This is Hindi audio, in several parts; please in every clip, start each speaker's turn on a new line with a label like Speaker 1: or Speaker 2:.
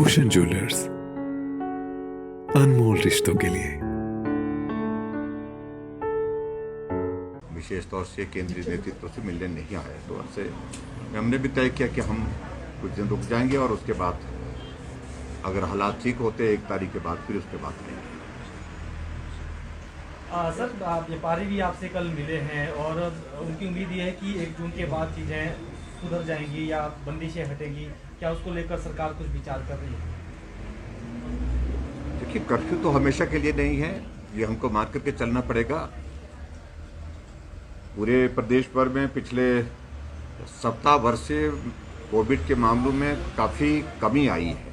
Speaker 1: रोशन ज्वेलर्स, अनमोल रिश्तों के लिए।
Speaker 2: विशेष तौर से केंद्रीय नेतृत्व से मिलने नहीं आए, तो उससे हमने भी तय किया कि हम कुछ दिन रुक जाएंगे और उसके बाद अगर हालात ठीक होते 1 तारीख के बाद फिर उसके बाद करेंगे।
Speaker 3: सर, आप व्यापारी भी आपसे कल मिले हैं और उनकी उम्मीद ये है कि 1 जून के बाद चीज़ें सुधर जाएंगी या बंदिशें हटेंगी। क्या उसको लेकर सरकार कुछ विचार कर रही है?
Speaker 2: देखिए, कर्फ्यू तो हमेशा के लिए नहीं है, ये हमको मान करके चलना पड़ेगा। पूरे प्रदेश भर में पिछले सप्ताह भर से कोविड के मामलों में काफ़ी कमी आई है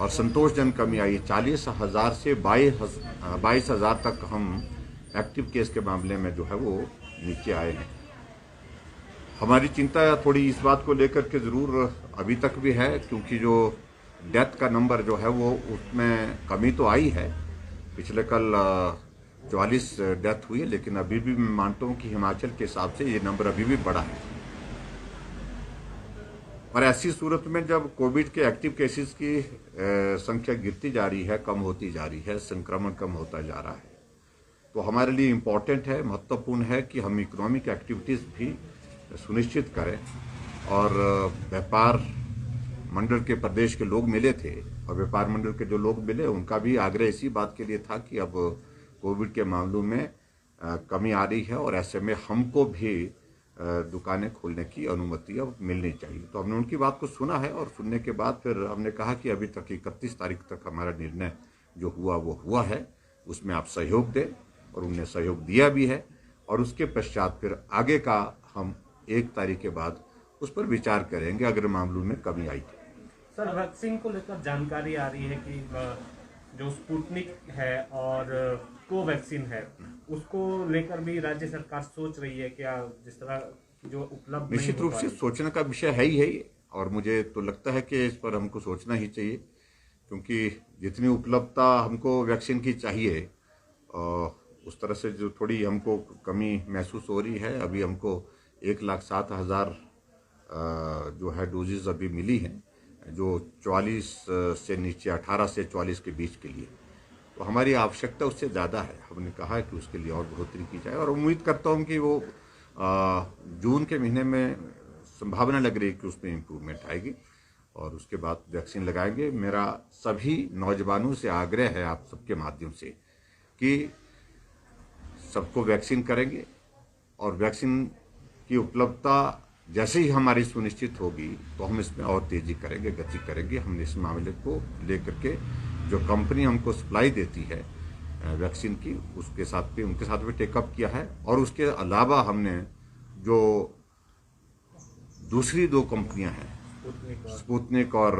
Speaker 2: और संतोषजनक कमी आई है। 40,000 से 22,000 तक हम एक्टिव केस के मामले में जो है वो नीचे आए हैं। हमारी चिंता थोड़ी इस बात को लेकर के ज़रूर अभी तक भी है, क्योंकि जो डेथ का नंबर जो है वो उसमें कमी तो आई है। पिछले कल 44 डेथ हुई है, लेकिन अभी भी मैं मानता हूँ कि हिमाचल के हिसाब से ये नंबर अभी भी बड़ा है। और ऐसी सूरत में जब कोविड के एक्टिव केसेस की संख्या गिरती जा रही है, कम होती जा रही है, संक्रमण कम होता जा रहा है, तो हमारे लिए इम्पोर्टेंट है, महत्वपूर्ण है कि हम इकोनॉमिक एक्टिविटीज़ भी सुनिश्चित करें। और व्यापार मंडल के प्रदेश के लोग मिले थे और व्यापार मंडल के जो लोग मिले उनका भी आग्रह इसी बात के लिए था कि अब कोविड के मामलों में कमी आ रही है और ऐसे में हमको भी दुकानें खोलने की अनुमति अब मिलनी चाहिए। तो हमने उनकी बात को सुना है और सुनने के बाद फिर हमने कहा कि अभी तक 31 तारीख तक हमारा निर्णय जो हुआ वो हुआ है, उसमें आप सहयोग दें, और उनने सहयोग दिया भी है। और उसके पश्चात फिर आगे का हम 1 तारीख के बाद उस पर विचार करेंगे अगर मामलों में कमी आई तो।
Speaker 3: सर, वैक्सीन को लेकर जानकारी आ रही है कि जो स्पुतनिक है और कोवैक्सीन है, उसको लेकर भी राज्य सरकार सोच रही है क्या? जिस तरह जो उपलब्ध
Speaker 2: निश्चित रूप से सोचने का विषय है ही है, और मुझे तो लगता है कि इस पर हमको सोचना ही चाहिए, क्योंकि जितनी उपलब्धता हमको वैक्सीन की चाहिए उस तरह से जो थोड़ी हमको कमी महसूस हो रही है। अभी हमको 1,07,000 जो है डोजेज अभी मिली हैं, जो 44 से नीचे 18 से 44 के बीच के लिए, तो हमारी आवश्यकता उससे ज़्यादा है। हमने कहा है कि उसके लिए और बढ़ोतरी की जाए और उम्मीद करता हूँ कि वो जून के महीने में संभावना लग रही है कि उसमें इम्प्रूवमेंट आएगी और उसके बाद वैक्सीन लगाएंगे। मेरा सभी नौजवानों से आग्रह है आप सबके माध्यम से कि सबको वैक्सीन करेंगे और वैक्सीन की उपलब्धता जैसे ही हमारी सुनिश्चित होगी तो हम इसमें और तेजी करेंगे, गति करेंगे। हमने इस मामले को लेकर के जो कंपनी हमको सप्लाई देती है वैक्सीन की, उसके साथ भी उनके साथ भी टेकअप किया है। और उसके अलावा हमने जो दूसरी 2 कंपनियां हैं, स्पुतनिक और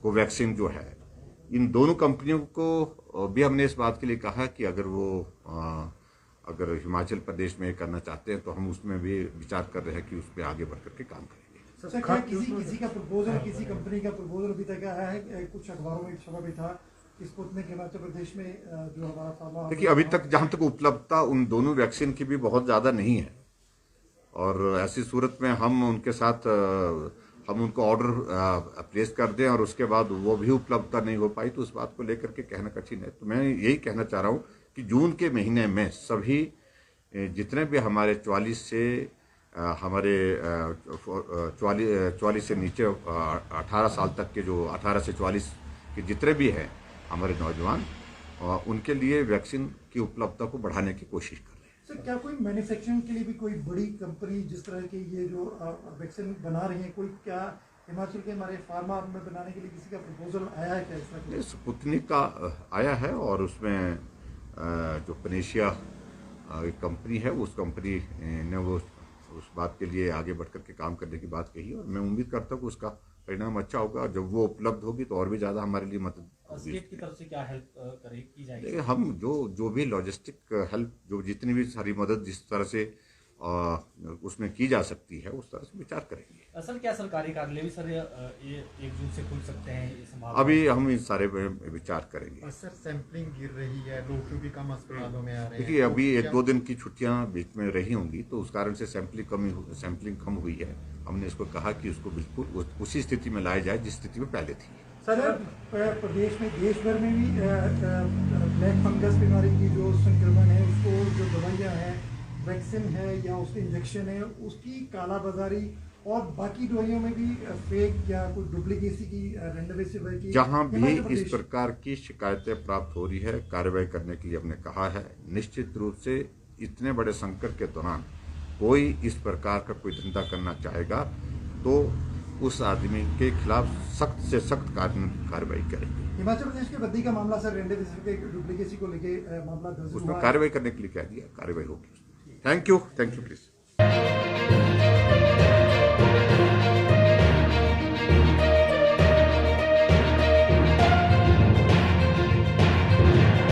Speaker 2: कोवैक्सीन जो है, इन दोनों कंपनियों को भी हमने इस बात के लिए कहा कि अगर वो अगर हिमाचल प्रदेश में करना चाहते हैं तो हम उसमें भी विचार कर रहे हैं कि उस पर आगे बढ़ करके काम करेंगे।
Speaker 4: सर, क्या किसी का प्रपोजल, किसी कंपनी का प्रपोजल अभी तक आया है? कुछ अखबारों में छपा भी था कि स्पुतनिक हिमाचल प्रदेश में जो हमारा फार्मा,
Speaker 2: देखिए अभी तक जहाँ तक उपलब्धता उन दोनों वैक्सीन की भी बहुत ज़्यादा नहीं है, और ऐसी सूरत में हम उनके साथ हम उनको ऑर्डर प्लेस कर दें और उसके बाद वो भी उपलब्धता नहीं हो पाई, तो उस बात को लेकर के कहना कठिन है। तो मैं यही कहना चाह रहा हूँ कि जून के महीने में सभी जितने भी हमारे 44 से हमारे 44 से नीचे 18 साल तक के, जो 18 से 44 के जितने भी हैं हमारे नौजवान, उनके लिए वैक्सीन की उपलब्धता को बढ़ाने की कोशिश कर रहे हैं।
Speaker 4: सर, क्या कोई मैन्युफैक्चरिंग के लिए भी कोई बड़ी कंपनी जिस तरह की ये जो वैक्सीन बना रही है, कोई क्या हिमाचल के हमारे फार्मा में बनाने के लिए किसी का प्रपोजल आया है क्या? इस तरह
Speaker 2: स्पुतनिक का आया है और उसमें जो पनेशिया एक कंपनी है, उस कंपनी ने वो उस बात के लिए आगे बढ़ करके काम करने की बात कही, और मैं उम्मीद करता हूँ कि उसका परिणाम अच्छा होगा। जब वो उपलब्ध होगी तो और भी ज़्यादा हमारे लिए मदद होगी।
Speaker 3: स्टेट की तरफ से क्या हेल्प की जाएगी?
Speaker 2: हम जो भी लॉजिस्टिक हेल्प, जो जितनी भी सारी मदद जिस तरह से उसमें की जा सकती है, उस तरह से विचार करेंगे।
Speaker 1: सर क्या सरकारी कार्यालय भी सर ये 1 जून से खुल सकते हैं, ये संभावना?
Speaker 2: अभी हम इन सारे पे विचार करेंगे।
Speaker 5: और सर सैंपलिंग गिर रही है, लोग क्योंकि कम अस्पतालों में आ रहे हैं।
Speaker 2: देखिए, अभी
Speaker 5: तो
Speaker 2: 1-2 दिन की छुट्टियां बीच में रही होंगी, तो उस कारण से सैंपलिंग कम हुई है। हमने इसको कहा कि उसको बिल्कुल उसी स्थिति में लाया जाए जिस स्थिति में पहले थी।
Speaker 4: सर प्रदेश में देश भर में भी ब्लैक फंगस बीमारी की जो संक्रमण है, उसको जो दवाइयाँ हैं, वैक्सीन है या उसके इंजेक्शन है, उसकी कालाबाजारी और बाकी दवाइयों में भी फेक या कोई डुप्लीकेसी की रेमडेसिविर की
Speaker 2: जहां भी
Speaker 4: हिमाचल
Speaker 2: इस
Speaker 4: प्रदेश-
Speaker 2: प्रकार की शिकायतें प्राप्त हो रही है, कार्रवाई करने के लिए हमने कहा है। निश्चित रूप से इतने बड़े संकट के दौरान कोई इस प्रकार का कोई धंधा करना चाहेगा तो उस आदमी के खिलाफ सख्त से सख्त कार्रवाई करेंगे।
Speaker 4: हिमाचल प्रदेश के बद्दी का मामला सर रेमडेसिविर के डुप्लीकेसी को लेके मामला दर्ज
Speaker 2: उसमें
Speaker 4: हुआ है।
Speaker 2: कार्रवाई करने के लिए कह दिया, कार्रवाई होगी। Thank you please.